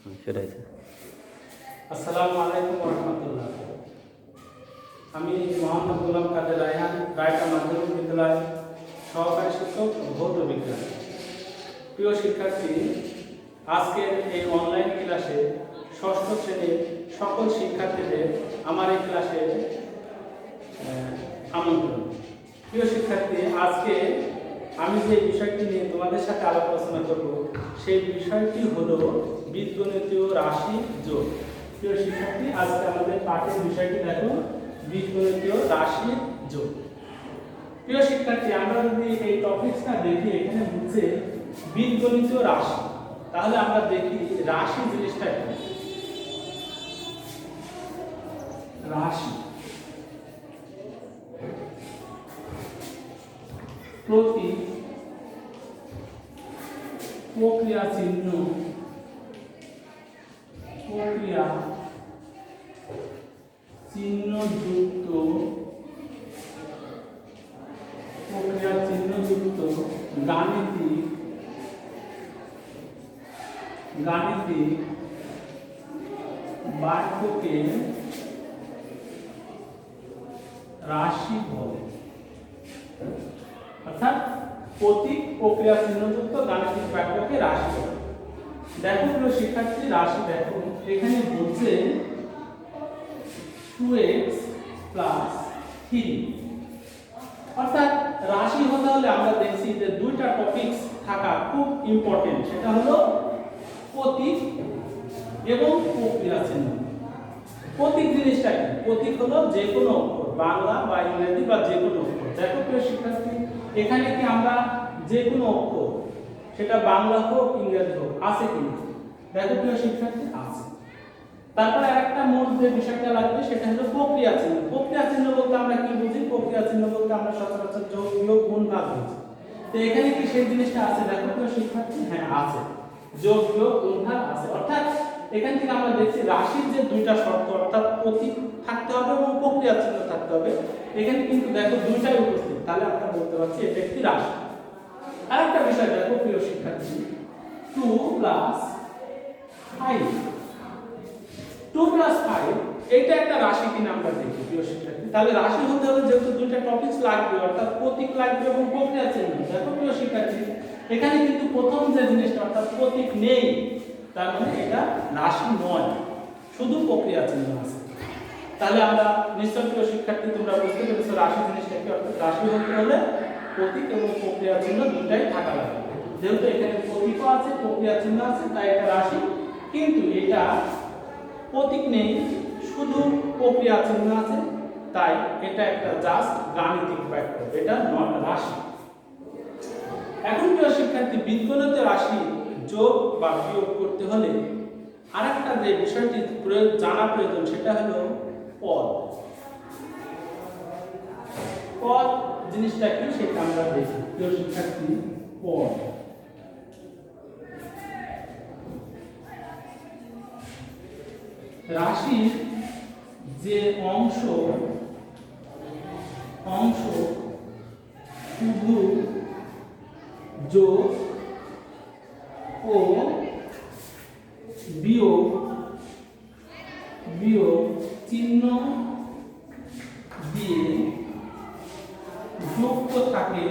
সেটাই। আসসালামু আলাইকুম ওয়া রাহমাতুল্লাহ। আমি মোহাম্মদ গোলাম কাদের রায়হান, রায়তা মাধ্যমিক বিদ্যালয় সহকারী শিক্ষক ভৌত বিজ্ঞান। প্রিয় শিক্ষার্থী, আজকের এই অনলাইন ক্লাসে ষষ্ঠ শ্রেণীর সকল শিক্ষার্থীদের আমার এই ক্লাসে আমন্ত্রণ। প্রিয় শিক্ষার্থী, আজকে আমি যে বিষয়টি নিয়ে তোমাদের সাথে আলোচনা করব সেই বিষয়টি হলো বীজগণিতীয় রাশি যোগ। প্রিয় শিক্ষার্থী, আজকে আমাদের পাঠের বিষয়টি দেখো, বীজগণিতীয় রাশি যোগ। প্রিয় শিক্ষার্থী, আমরা যদি এই টপিকসটা দেখি, এখানে হচ্ছে বীজগণিতীয় রাশি, তাহলে আমরা দেখি রাশি জিনিসটা কি। রাশি প্রতি প্রক্রিয়া চিহ্ন যুক্ত গাণিতিক বাক্যকে রাশি বলে। অর্থাৎ প্রতীক প্রক্রিয়া চিহ্নযুক্ত গাণিতিক বাক্যকে রাশি বলে। দেখো প্রিয় শিক্ষার্থী, রাশি দেখো, এখানে বলছে 2x + 3। অর্থাৎ রাশি হতে হলে আমরা দেখছি যে দুইটা টপিকস থাকা খুব ইম্পর্টেন্ট, সেটা হলো প্রতীক এবং প্রক্রিয়া চিহ্ন। প্রতীক জিনিসটা কি? প্রতীক হলো যে কোনো অক্ষর, বাংলা বা ইংরেজি বা যে কোনো অক্ষর। দেখো প্রিয় শিক্ষার্থী, এখানে কি আমরা যে কোনো অক্ষর, সেটা বাংলা হোক ইংরেজি হোক, আছে কি? দেখো প্রিয় শিক্ষার্থী, আছে। তারপরে আরেকটা মূল যে বিষয়টা লাগবে সেটা হলো প্রক্রিয়া চিহ্ন। প্রক্রিয়া চিহ্ন বলতে আমরা কি বুঝি? প্রক্রিয়া চিহ্ন বলতে আমরা সচরাচর যোগ বিয়োগ গুণ ভাগ বুঝি। তো এখানে কি সেই জিনিসটা আছে? দেখো প্রিয় শিক্ষার্থী, হ্যাঁ আছে, যোগ বিয়োগ গুণ ভাগ আছে। অর্থাৎ এখান থেকে আমরা দেখছি রাশির যে দুইটা শর্ত, অর্থাৎ প্রতীক থাকতে হবে এবং প্রক্রিয়া চিহ্ন থাকতে হবে, এখানে কিন্তু দেখো দুইটাই উপস্থিত, তাহলে আমরা বলতে পারছি এটা একটি রাশি। আরেকটা বিষয় দেখো প্রিয় শিক্ষার্থী, 2 + 5 এটা একটা রাশি কিনা আমরা দেখি প্রিয় শিক্ষার্থী। তাহলে রাশি হতে হলে যেহেতু দুইটা টপিকস লাগবে, অর্থাৎ প্রতীক লাগবে এবং প্রক্রিয়া চিহ্ন। দেখো প্রিয় শিক্ষার্থী, এখানে কিন্তু প্রথম যে জিনিসটা অর্থাৎ প্রতীক নেই, তার মানে এটা রাশি নয়, শুধু প্রক্রিয়া চিহ্ন আছে। তাহলে আমরা নিশ্চয় প্রিয় শিক্ষার্থী তোমরা বুঝতে পেরেছো রাশি জিনিসটা কি। অর্থাৎ রাশি হতে হলে প্রতীক এবং প্রক্রিয়া চিহ্ন দুটাই থাকা লাগবে। যেহেতু এখানে প্রতীকও আছে প্রক্রিয়া চিহ্ন আছে, তাই এটা রাশি। কিন্তু এটা প্রতীক নেই, শুধু প্রক্রিয়া চিহ্ন আছে, তাই এটা একটা জাস্ট গাণিতিক বাক্য, এটা নট রাশি। এখন প্রিয় শিক্ষার্থী, বীজগণিত রাশি যোগ বা বিয়োগ করতে হলে আরেকটা যে বিষয়টি জানা প্রয়োজন সেটা হলো পদ। পদ জিনিসটা কি সেটা আমরা দেখি প্রিয় শিক্ষার্থী। পদ রাশির যে অংশ শুধু যোগ ও বিয়োগ চিহ্ন দিয়ে যুক্ত থাকে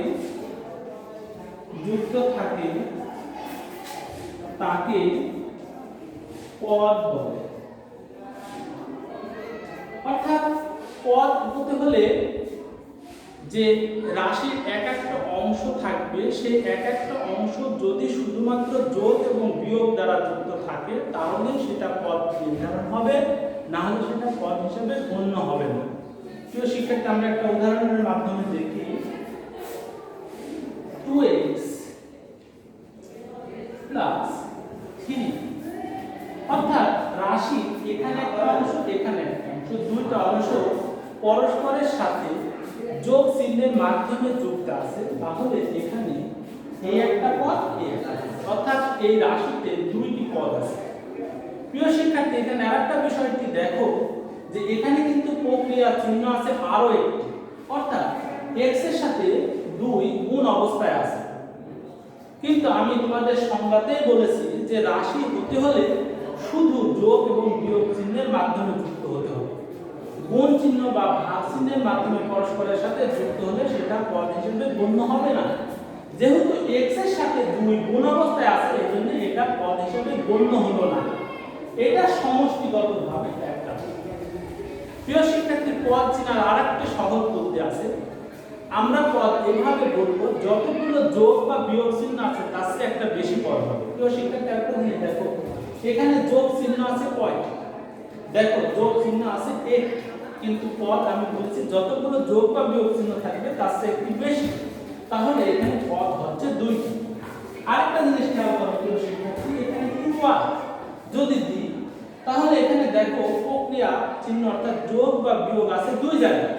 তাকে পদ বলে। অর্থাৎ পদ হতে হলে যে রাশির এক একটা অংশ থাকবে, সেই এক একটা অংশ যদি শুধুমাত্র যোগ এবং বিয়োগ দ্বারা যুক্ত থাকে, তাহলে সেটা পদ নির্ধারণ হবে, না হলে সেটা পদ হিসেবে গণ্য হবে না। প্রিয় শিক্ষার্থী, আমরা একটা উদাহরণের মাধ্যমে দেখি। 2x + 3। অর্থাৎ রাশি এখানে একটা অংশ এখানে একটা অংশ, দুইটা অংশ পরস্পরের সাথে যোগ চিহ্নের মাধ্যমে যুক্ত আছে, তাহলে এখানে এই একটা পদ এই একটা পদ, অর্থাৎ এই রাশিতে দুইটি পদ আছে। প্রিয় শিক্ষার্থী, এখানে আরেকটা বিষয়টি দেখো যে এখানে কিন্তু প্রক্রিয়া চিহ্ন আছে আরো একটি, অর্থাৎ x এর সাথে 2 গুণ অবস্থায় আছে। কিন্তু আমি তোমাদের সংজ্ঞাতেই বলেছি যে রাশি হতে হলে শুধু যোগ এবং বিয়োগ চিহ্নের মাধ্যমে যুক্ত হতে হবে। গুণ চিহ্ন বা ভাগ চিহ্নের মাধ্যমে পরস্পরের সাথে যুক্ত হলে সেটা পদ হিসেবে গণ্য হবে না। যেহেতু x এর সাথে 2 গুণ অবস্থায় আছে এজন্য এটা পদ হিসেবে গণ্য হলো না। এটা সমষ্টিগতভাবে একটা। প্রিয় শিক্ষার্থী, পদ চিনার আরেকটা সহজ পদ্ধতি আছে। আমরা পদ এভাবে বলবো, যতগুলো যোগ বা বিয়োগ চিহ্ন আছে তার চেয়ে একটা বেশি পদ হবে। প্রিয় শিক্ষার্থী, একটা জিনিস দেখো, এখানে যোগ চিহ্ন আছে কয়টি? দেখো, যোগ চিহ্ন আছে একটি, কিন্তু পদ আমি বলছি যতগুলো যোগ বা বিয়োগ চিহ্ন থাকবে তার চেয়ে একটু বেশি, তাহলে এখানে পদ হচ্ছে দুইটি। আরেকটা জিনিস খেয়াল করো প্রিয় শিক্ষার্থী, এখানে ইনওয়ার যদি দিই তাহলে এখানে দেখো প্রক্রিয়া চিহ্ন অর্থাৎ যোগ বা বিয়োগ আছে দুই জায়গায়,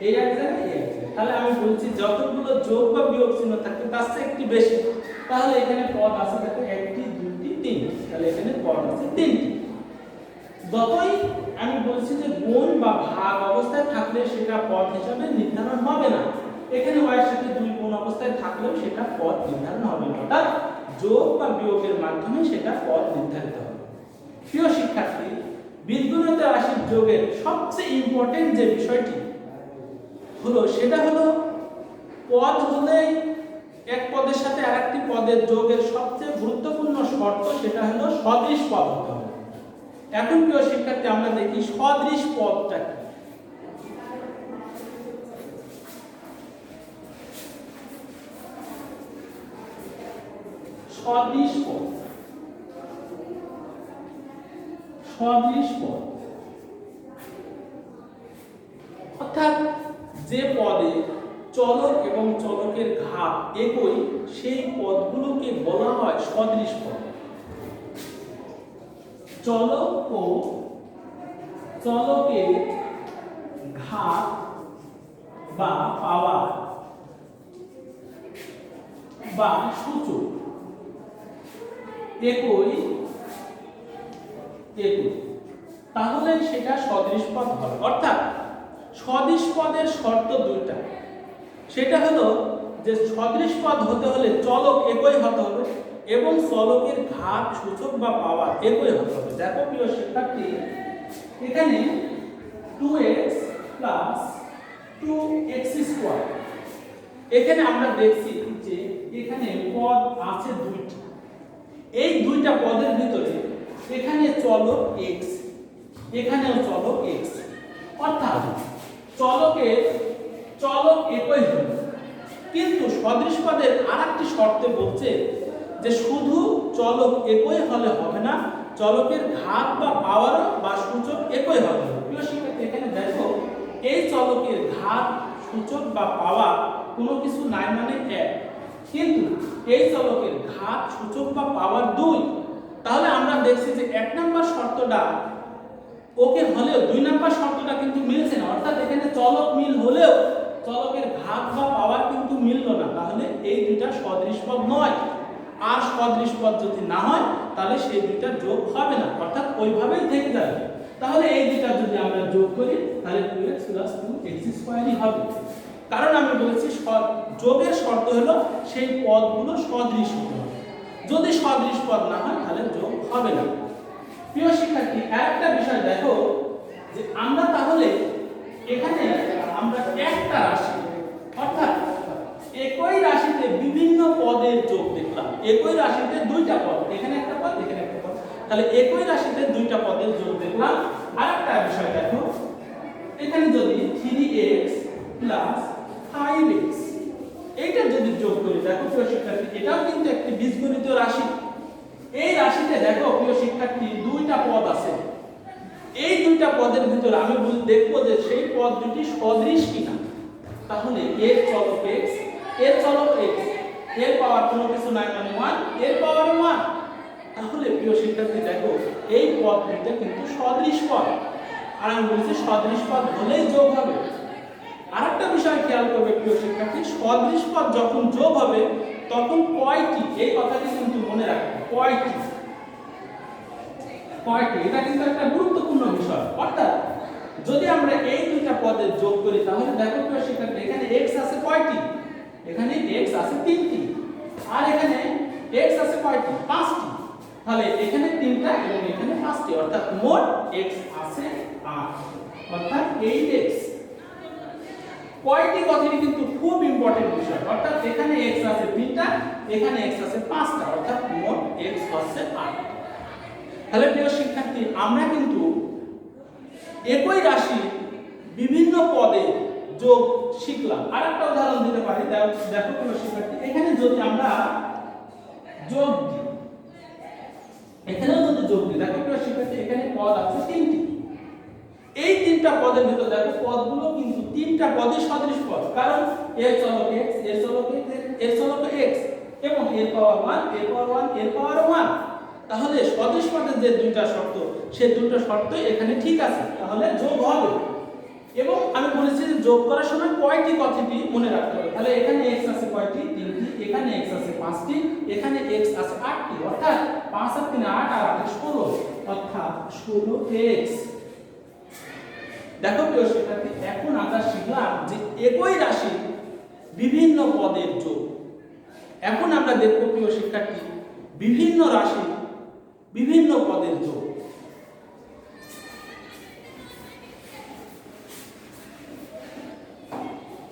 এই এক জায়গায় এই এক জায়গায়। তাহলে আমি বলছি যতগুলো যোগ বা বিয়োগ চিহ্ন থাকবে তার চেয়ে একটি বেশি, তাহলে এখানে পদ আছে দেখো একটি, দুইটি, তিনটি, তাহলে এখানে পদ আছে তিনটি। যতই আমি বলছি যে গুণ বা ভাগ অবস্থায় থাকলে সেটা পদ হিসাবে নির্ধারণ হবে না, এখানে y এর সাথে 2 গুণ অবস্থায় থাকলেও সেটা পদ নির্ধারণ হবে না, অর্থাৎ যোগ বা বিয়োগের মাধ্যমে সেটা পদ নির্ধারিত হবে। প্রিয় শিক্ষার্থী, বীজগণিত রাশির যোগের সবচেয়ে ইম্পর্টেন্ট যে বিষয়টি হলো সেটা হলো পদ হলে এক পদের সাথে আরেকটি পদের যোগের সবচেয়ে গুরুত্বপূর্ণ শর্ত সেটা হলো সদৃশ পদ হতে হবে। এখন প্রিয় শিক্ষার্থী, আমরা দেখি সদৃশ পদটা কি। সদৃশ পদ, সদৃশ পদ অর্থাৎ যে পদে চলক এবং চলকের ঘাত একই সেই পদগুলোকে বলা হয় সদৃশ পদ। চলক ও চলকের ঘাত বা পাওয়ার বা সূচক একই, তাহলে সেটা সদৃশ পদ হবে। অর্থাৎ সদৃশ পদের শর্ত দুইটা, সেটা হলো যে সদৃশ পদ হতে হলে চলক একই হতে হবে এবং চলকের ঘাত, সূচক বা পাওয়ার একই হতে হবে। দেখো প্রিয় শিক্ষার্থী, এখানে 2x + 2x², এখানে আমরা দেখছি যে এখানে পদ আছে দুইটি। এই দুইটা পদের ভিতরে এখানে চলক x, এখানেও চলক x, অর্থাৎ চলক একই হল। কিন্তু সদৃশ পদের আরেকটি শর্তে বলছে যে শুধু চলক একই হলে হবে না, চলকের ঘাত বা পাওয়ার বা সূচক একই হবে। প্রিয় শিক্ষার্থী, এখানে দেখো এই চলকের ঘাত, সূচক বা পাওয়ার কোনো কিছু নাই মানে 1, কিন্তু এই চলকের ঘাত, সূচক বা পাওয়ার 2, তাহলে আমরা দেখছি যে 1 নাম্বার শর্তটা ওকে হলেও 2 নাম্বার শর্তটা কিন্তু মিলছে না, অর্থাৎ এখানে চলক মিল হলেও চলকের ঘাত বা পাওয়ার কিন্তু মিললো না, তাহলে এই দুইটা সদৃশ পদ নয়। আর সদৃশ পদ যদি না হয় তাহলে সেই দুইটা যোগ হবে না, অর্থাৎ ওইভাবেই থেকে যাবে। তাহলে এই দুইটা যদি আমরা যোগ করি তাহলে 2x + 2x² হবে। কারণ আমি বলেছি যোগের শর্ত হলো সেই পদগুলো সদৃশ হতে হবে, যদি সদৃশ পদ না হয় তাহলে যোগ হবে না। প্রিয় শিক্ষার্থী, আরেকটা বিষয় দেখো যে আমরা তাহলে এখানে আমরা একটা রাশি অর্থাৎ একই রাশিতে বিভিন্ন পদের যোগ দেখলাম। একই রাশিতে দুইটা পদ, এখানে একটা পদ, এখানে একটা পদ, তাহলে একই রাশিতে দুইটা পদের যোগ দেখলাম। আরেকটা বিষয় দেখো, এখানে যদি 3x + 5x এইটা যদি যোগ করি, দেখো প্রিয় শিক্ষার্থী, এটাও কিন্তু একটি বীজগণিত রাশি। এই রাশিতে দেখো প্রিয় শিক্ষার্থী দুইটা পদ আছে। এই দুইটা পদের ভিতরে আমি দেখবো যে সেই পদ দুটি সদৃশ কিনা। তাহলে এর চলক x, এর চলক x, এর পাওয়ার কোনো কিছু নাই মানে 1, এর পাওয়ার 1, তাহলে প্রিয় শিক্ষার্থী দেখো এই পদ দুটো কিন্তু সদৃশ পদ। আর আমি বলছি সদৃশ পদ হলেই যোগ হবে। আরেকটা বিষয় খেয়াল করবে প্রিয় শিক্ষার্থী, সদৃশ পদ যখন যোগ হবে তখন কয়টি, এই কথাটি কিন্তু মনে রাখবে, কয়টি, এটা কিন্তু একটা গুরুত্বপূর্ণ বিষয়। অর্থাৎ যদি আমরা এই দুইটা পদের যোগ করি তাহলে দেখো প্রিয় শিক্ষার্থী, এখানে x আছে কয়টি, এখানে x আছে 3টি, আর এখানে x আছে কয়টি, 5টি। তাহলে এখানে 3টা এবং এখানে 5টি, অর্থাৎ মোট x আছে 8, অর্থাৎ 8x। কয়টি কথাটি কিন্তু খুব ইম্পর্টেন্ট বিষয়, অর্থাৎ এখানে x আছে 3টা, এখানে x আছে 5টা, অর্থাৎ মোট x হচ্ছে 8। তাহলে প্রিয় শিক্ষার্থী, আমরা কিন্তু একই রাশি বিভিন্ন পদে যোগ শিখলাম। আরেকটা উদাহরণ দিতে পারি, দেখো প্রিয় শিক্ষার্থী, এখানে যদি আমরা যোগ দিই, এখানেও যদি যোগ দিই, দেখো প্রিয় শিক্ষার্থী, এখানে পদ আছে 3টি। এই 3টা পদের ভিতর দেখো পদগুলো কিন্তু 3টা পদই সদৃশ পদ, কারণ এর চলক x, এর চলক x, এর চলক x এবং এর পাওয়ার 1, এর পাওয়ার 1, এর পাওয়ার 1। তাহলে সদৃশ পদের যে দুইটা শর্ত, সেই দুটো শর্তই এখানে ঠিক আছে, তাহলে যোগ হবে। এবং আমি বলেছি যে যোগ করার সময় কয়টি কথাটি মনে রাখতে হবে। তাহলে এখানে x আছে কয়টি? 3টি, এখানে x আছে 5টি, এখানে x আছে 8টি, অর্থাৎ 5 আর 3 8 আর 8 16, অর্থাৎ 16x। দেখো প্রিয় শিক্ষার্থী, এখন আমরা শিখলাম যে একই রাশি বিভিন্ন পদের যোগ। এখন আমরা দেখব প্রিয় শিক্ষার্থী, বিভিন্ন রাশি বিভিন্ন পদের যোগ।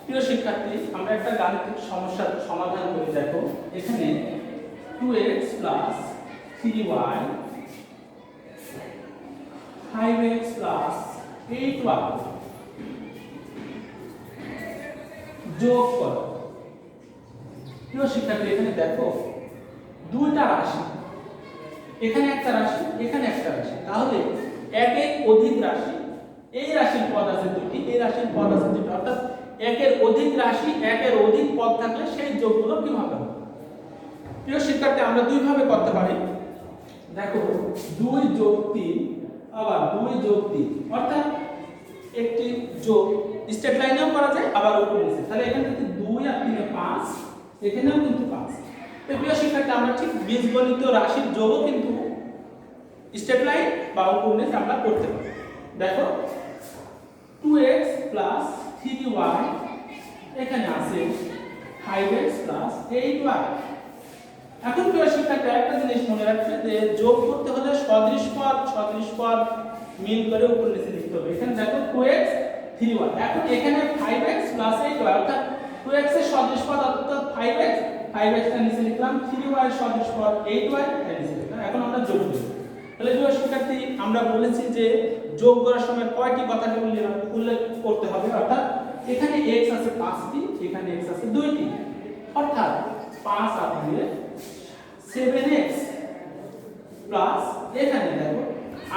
প্রিয় শিক্ষার্থী, আমরা একটা গাণিতিক সমস্যার সমাধান করে দেখো। এখানে 2x plus 3y 5x plus 8y যোগ করো। প্রিয় শিক্ষার্থী, এখানে দেখো দুইটা রাশি, এখানে একটা রাশি, এখানে একটা রাশি, তাহলে একের অধিক রাশি, এই রাশির পদ আছে দুটি, এই রাশির পদ আছে দুটি, অর্থাৎ একের অধিক রাশি, একের অধিক পদ থাকলে সেই যোগগুলো কিভাবে হবে? প্রিয় শিক্ষার্থী, আমরা দুই ভাবে করতে পারি। দেখো 2 যোগ 3 আবার 2 যোগ 3, অর্থাৎ একটি যোগ স্ট্রেট লাইনেও করা যায়, আবার উপর নিচে। তাহলে এখানে যদি 2 আর 3 এ 5, এখানেও কিন্তু 5। তো প্রিয় শিক্ষার্থী, আমরা ঠিক বীজগণিত রাশির যোগও কিন্তু স্ট্রেট লাইন বা উপর নিচে আমরা করতে পারি। দেখো 2x plus 3y, এখানে আছে 5x plus 8y। এখন প্রিয় শিক্ষার্থী, একটা জিনিস মনে রাখবে যে যোগ করতে হলে সদৃশ পদ মিল করে উপর নিচে লিখতে হবে। এখানে দেখো 2x 3y, এখন এখানে 5x plus 8y, অর্থাৎ 2x এর সদৃশ পদ অর্থাৎ 5x এর নিচে লিখলাম, 3y এর সদৃশ পদ 8y এর নিচে লিখলাম। এখন আমরা যোগ করব। তাহলে প্রিয় শিক্ষার্থী, আমরা বলেছি যে যোগ করার সময় কয়টি কথাকে উল্লেখ করতে হবে, অর্থাৎ এখানে x আছে 5টি, এখানে x আছে 2টি, অর্থাৎ 5 আর 2 7x প্লাস এখানে দেখো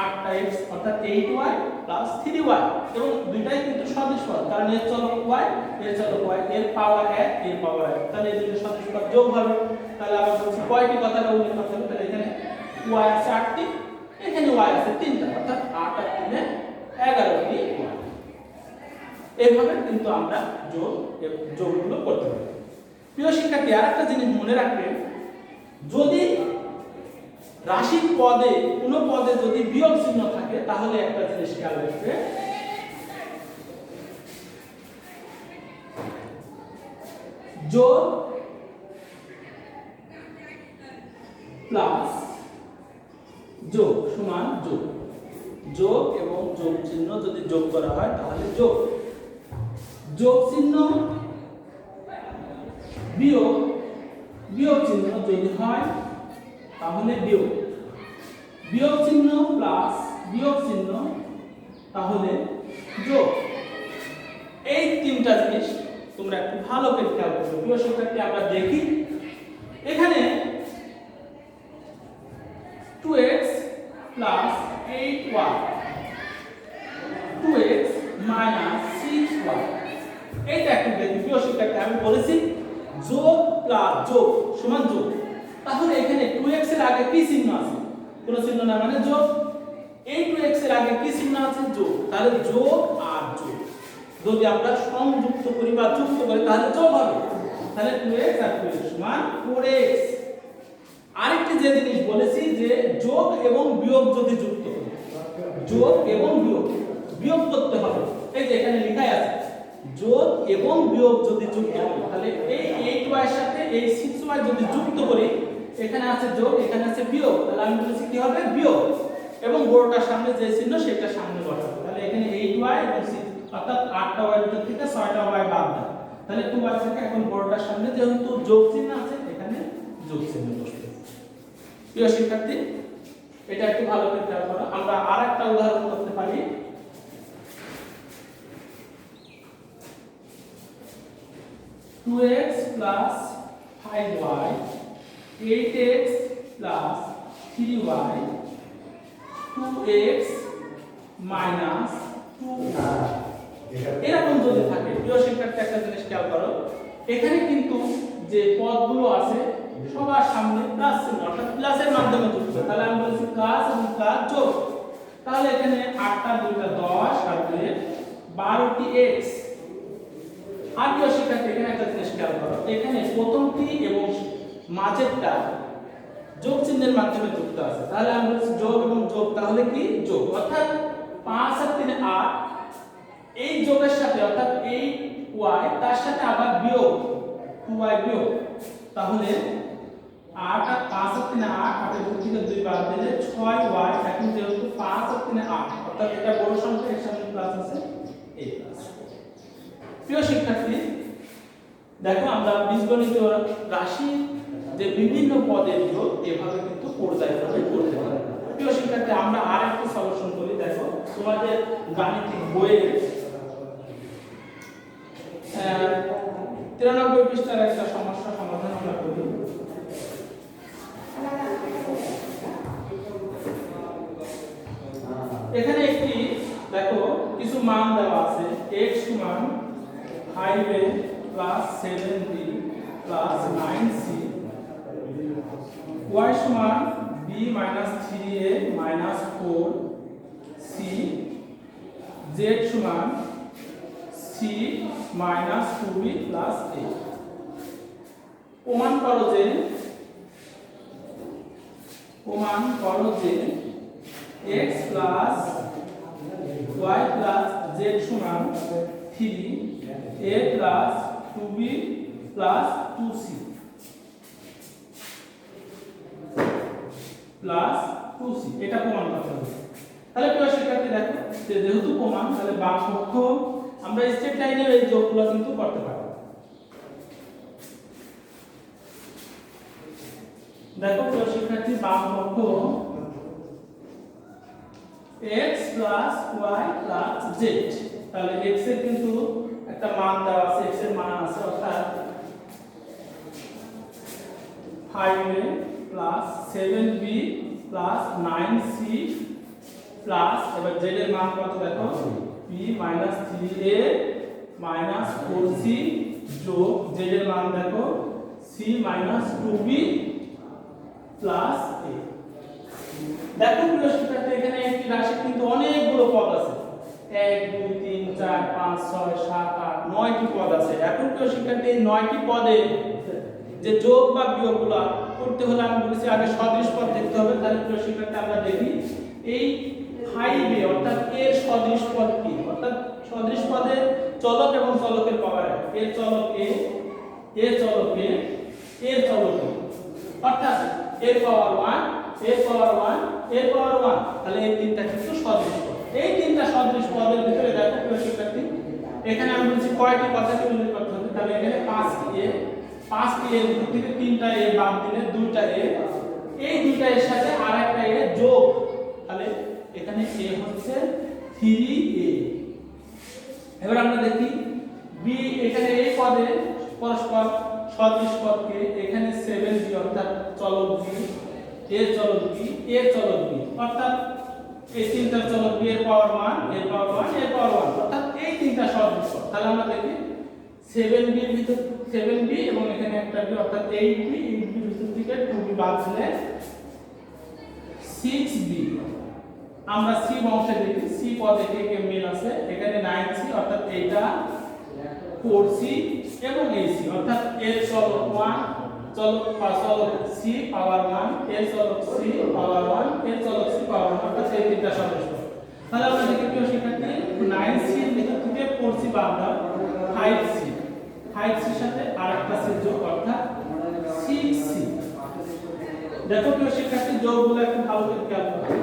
8টা x, অর্থাৎ 8y প্লাস 3y, এবং দুইটাই কিন্তু সদৃশ পদ, কারণ এর চলক y, এর চলক y, এর পাওয়ার 1, এর পাওয়ার 1, তাহলে এই দুটো সদৃশ পদ যোগ হবে। তাহলে আবার বলছি কয়টি কথাকে উল্লেখ করতে হবে। তাহলে এখানে y আছে 8টি, এখানে y আছে 3টা, অর্থাৎ 8 আর 3 এ 11টি y। এইভাবে কিন্তু আমরা যোগগুলো করতে পারি। প্রিয় শিক্ষার্থী, আরেকটা জিনিস মনে রাখবেন, যদি রাশির পদে কোনো পদে যদি বিয়োগ চিহ্ন থাকে, তাহলে একটা জিনিস খেয়াল রাখবে, যোগ প্লাস যোগ সমান যোগ, যোগ এবং যোগ চিহ্ন যদি যোগ করা হয় তাহলে যোগ, যোগ চিহ্ন বিয়োগ, বিয়োগ চিহ্ন যদি হয় তাহলে বিয়োগ, বিয়োগ চিহ্ন প্লাস বিয়োগ চিহ্ন তাহলে যোগ। এই তিনটা জিনিস তোমরা একটু ভালো করে খেয়াল করবে। প্রিয় শিক্ষার্থী, আমরা দেখি এখানে 2x plus 8y 2x minus 6y, এইটা একটু দেখি। প্রিয় শিক্ষার্থী, আমি বলেছি যোগ প্লাস যোগ সমান যোগ, তাহলে এখানে 2x এর আগে কি চিহ্ন আছে? কোনো চিহ্ন না, মানে যোগ। এই 2x এর আগে কি চিহ্ন আছে? যোগ। তাহলে যোগ আর যোগ যদি আমরা সংযুক্ত করি বা যুক্ত করি তাহলে যোগ হবে। তাহলে 2x আর 2x সমান 4x। আরেকটি যে জিনিস বলেছি যে যোগ এবং বিয়োগ যদি যুক্ত করি, যোগ এবং বিয়োগ করতে হবে। এই যে এখানে লেখাই আছে যোগ এবং বিয়োগ যদি যুক্ত করি, তাহলে এই 8y এর সাথে এই 6y যদি যুক্ত করি এখানে আছে যোগ, এখানে আছে বিয়োগ, তাহলে আমি বলেছি কি হবে বিয়োগ, এবং বড়টার সামনে যে চিহ্ন সেটা সামনে বসাবো। তাহলে এখানে 8y এবং 6 অর্থাৎ 8টা y ভিতর থেকে 6টা y বাদ দাও, তাহলে 2y থেকে এখন বড়টার সামনে যেহেতু যোগ চিহ্ন আছে এখানে যোগ চিহ্ন বসবে। প্রিয় শিক্ষার্থী, এটা একটু ভালো করে খেয়াল করো। আমরা আরেকটা উদাহরণ করতে পারি। 2x plus 5y, 8x plus 3y, 2x minus 2y, এরকম যদি থাকে। প্রিয় শিক্ষার্থী, একটা জিনিস খেয়াল করো, এখানে কিন্তু যে পদগুলো আছে সবার সামনে প্লাস চিহ্ন অর্থাৎ প্লাসের মাধ্যমে যুক্ত। তাহলে আমি বলছি প্লাস এবং প্লাস যোগ, তাহলে এখানে 8টা 2টা 10 আর 2 12টি x। আর প্রিয় শিক্ষার্থী, এখানে একটা জিনিস খেয়াল করো, এখানে প্রথমটি এবং মাঝেরটা যোগ চিহ্নের মাধ্যমে যুক্ত আছে। তাহলে আমি বলছি যোগ এবং যোগ, তাহলে কি যোগ, অর্থাৎ 5 আর 3 8, এই যোগের সাথে অর্থাৎ 8y তার সাথে আবার বিয়োগ 2y বিয়োগ, তাহলে 8 আর 5 আর 3 8, 8 এর থেকে 2 বাদ দিলে 6y। এখন যেহেতু 5 আর 3 8, অর্থাৎ এটা বড় সংখ্যা, এর সামনে প্লাস আছে এই প্লাস। প্রিয় শিক্ষার্থী, দেখো আমরা বীজগণিত রাশি যে বিভিন্ন পদের যোগ এভাবে কিন্তু পর্যায়ক্রমে করতে পারি। প্রিয় শিক্ষার্থী, আমরা আরেকটু সলিউশন করি। দেখো তোমাদের গাণিতিক বইয়ের 93 পৃষ্ঠার একটা সমস্যা সমাধান আমরা করি। এখানে একটি দেখো কিছু মান দেওয়া আছে, x সমান 5a plus 7b plus 9c, y সমান b minus 3a minus 4c, z সমান c minus 2b plus 8। প্রমাণ করো যে x plus y plus z সমান 3a plus 2b plus 2c plus 2c, এটা প্রমাণ করতে হবে। তাহলে প্রিয় শিক্ষার্থী, দেখো যেহেতু প্রমাণ, তাহলে বাম পক্ষ আমরা স্ট্রেট লাইনে এই যোগগুলো কিন্তু করতে পারি। দেখো প্রিয় শিক্ষার্থী, বাম পক্ষ x plus y plus z, তাহলে x এর কিন্তু একটা মান দেওয়া আছে, x এর মান আছে অর্থাৎ 5a plus 7b plus 9c plus, এবার z এর মান কত দেখো, b minus 3a minus 4c যোগ z এর মান দেখো c minus 2b plus a। দেখো প্রিয় শিক্ষার্থী, এখানে একটি রাশি কিন্তু অনেকগুলো পদ আছে, 1 2 3 4 5 6 7 8 9টি পদ আছে। এখন প্রিয় শিক্ষার্থী, এই 9টি পদে যে যোগ বা বিয়োগগুলো করতে হলে আমি বলেছি আগে সদৃশ পদ দেখতে হবে। তাহলে প্রিয় শিক্ষার্থী, আমরা দেখি এই 5a অর্থাৎ এর সদৃশ পদ কি, অর্থাৎ সদৃশ পদের চলক এবং চলকের পাওয়ার, এর চলক a, এর চলক a, এর চলক a, অর্থাৎ এর পাওয়ার 1, এর পাওয়ার 1, এর পাওয়ার 1, তাহলে এই তিনটা কিন্তু সদৃশ পদ। এই তিনটা সদৃশ পদের ভিতরে দেখো প্রিয় শিক্ষার্থী, এখানে আমি বলছি কয়টি কথাকে উল্লেখ করতে হবে। তাহলে এখানে 5টি এর ভিতর থেকে 3টা এ বাদ দিলে 2টা এ, এই 2টা এর সাথে আরেকটা এ যোগ, তাহলে এখানে এ হচ্ছে 3a। এবার আমরা দেখি b, এখানে এই পদে পরস্পর সদৃশ পদকে এখানে 7b অর্থাৎ চলক b, এর চলক b, এর চলক b, অর্থাৎ এই তিনটা চলক b এর পাওয়ার 1, এর পাওয়ার 1, এর পাওয়ার 1, অর্থাৎ এই তিনটা সদৃশ পদ। তাহলে আমরা দেখি 7b এর ভিতর 7b এবং এখানে একটা b অর্থাৎ 8b, 8b এর ভিতর থেকে 2b বাদ দিলে 6b। আমরা c বংশে দেখি, c পদে কে মিল আছে, এখানে 9c অর্থাৎ এটা 4c এবং এই c অর্থাৎ এর চলক 1, চলক c পাওয়ার 1, এর চলক c পাওয়ার 1, এর চলক c পাওয়ার 1, অর্থাৎ এই তিনটা সদৃশ পদ। তাহলে আমরা দেখি প্রিয় শিক্ষার্থী, 9c এর ভিতর থেকে 4c বাদ দাও, 5c, 5c এর সাথে আরেকটা c যোগ অর্থাৎ 6c, দেখো প্রিয় শিক্ষার্থী, যোগগুলো একটু ভালো করে খেয়াল করো।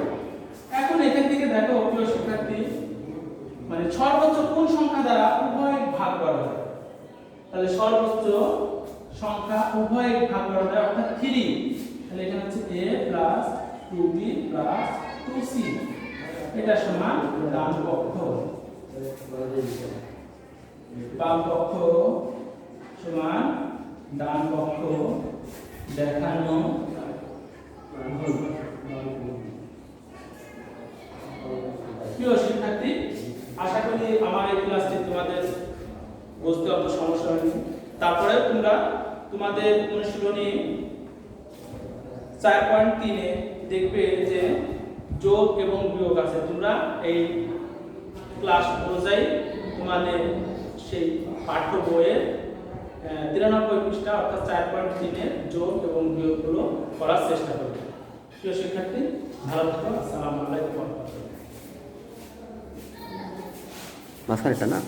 এখন এখান থেকে দেখো প্রিয় শিক্ষার্থী, মানে সর্বোচ্চ কোন সংখ্যা দ্বারা উভয় ভাগ করা যায়? তাহলে সর্বোচ্চ সংখ্যা উভয় ভাগ করা যায় অর্থাৎ 3। তাহলে এখানে হচ্ছে a plus 2b plus 2c, এটা সমান ডান পক্ষ। বাম পক্ষ সমান ডান পক্ষ দেখানো ভুল। প্রিয় শিক্ষার্থী, আশা করি আমার এই ক্লাসটি তোমাদের বুঝতে অত সমস্যা হয়নি। তারপরে তোমরা তোমাদের অনুশীলনী 4.3 এ দেখবে যে যোগ এবং বিয়োগ আছে। তোমরা এই ক্লাস অনুযায়ী তোমাদের সেই পাঠ্য বইয়ের 93 পৃষ্ঠা অর্থাৎ 4.3 এর যোগ এবং বিয়োগগুলো করার চেষ্টা করবে। প্রিয় শিক্ষার্থী, ভালো থেকো। আসসালামু আলাইকুম। মাঝখানেটা না।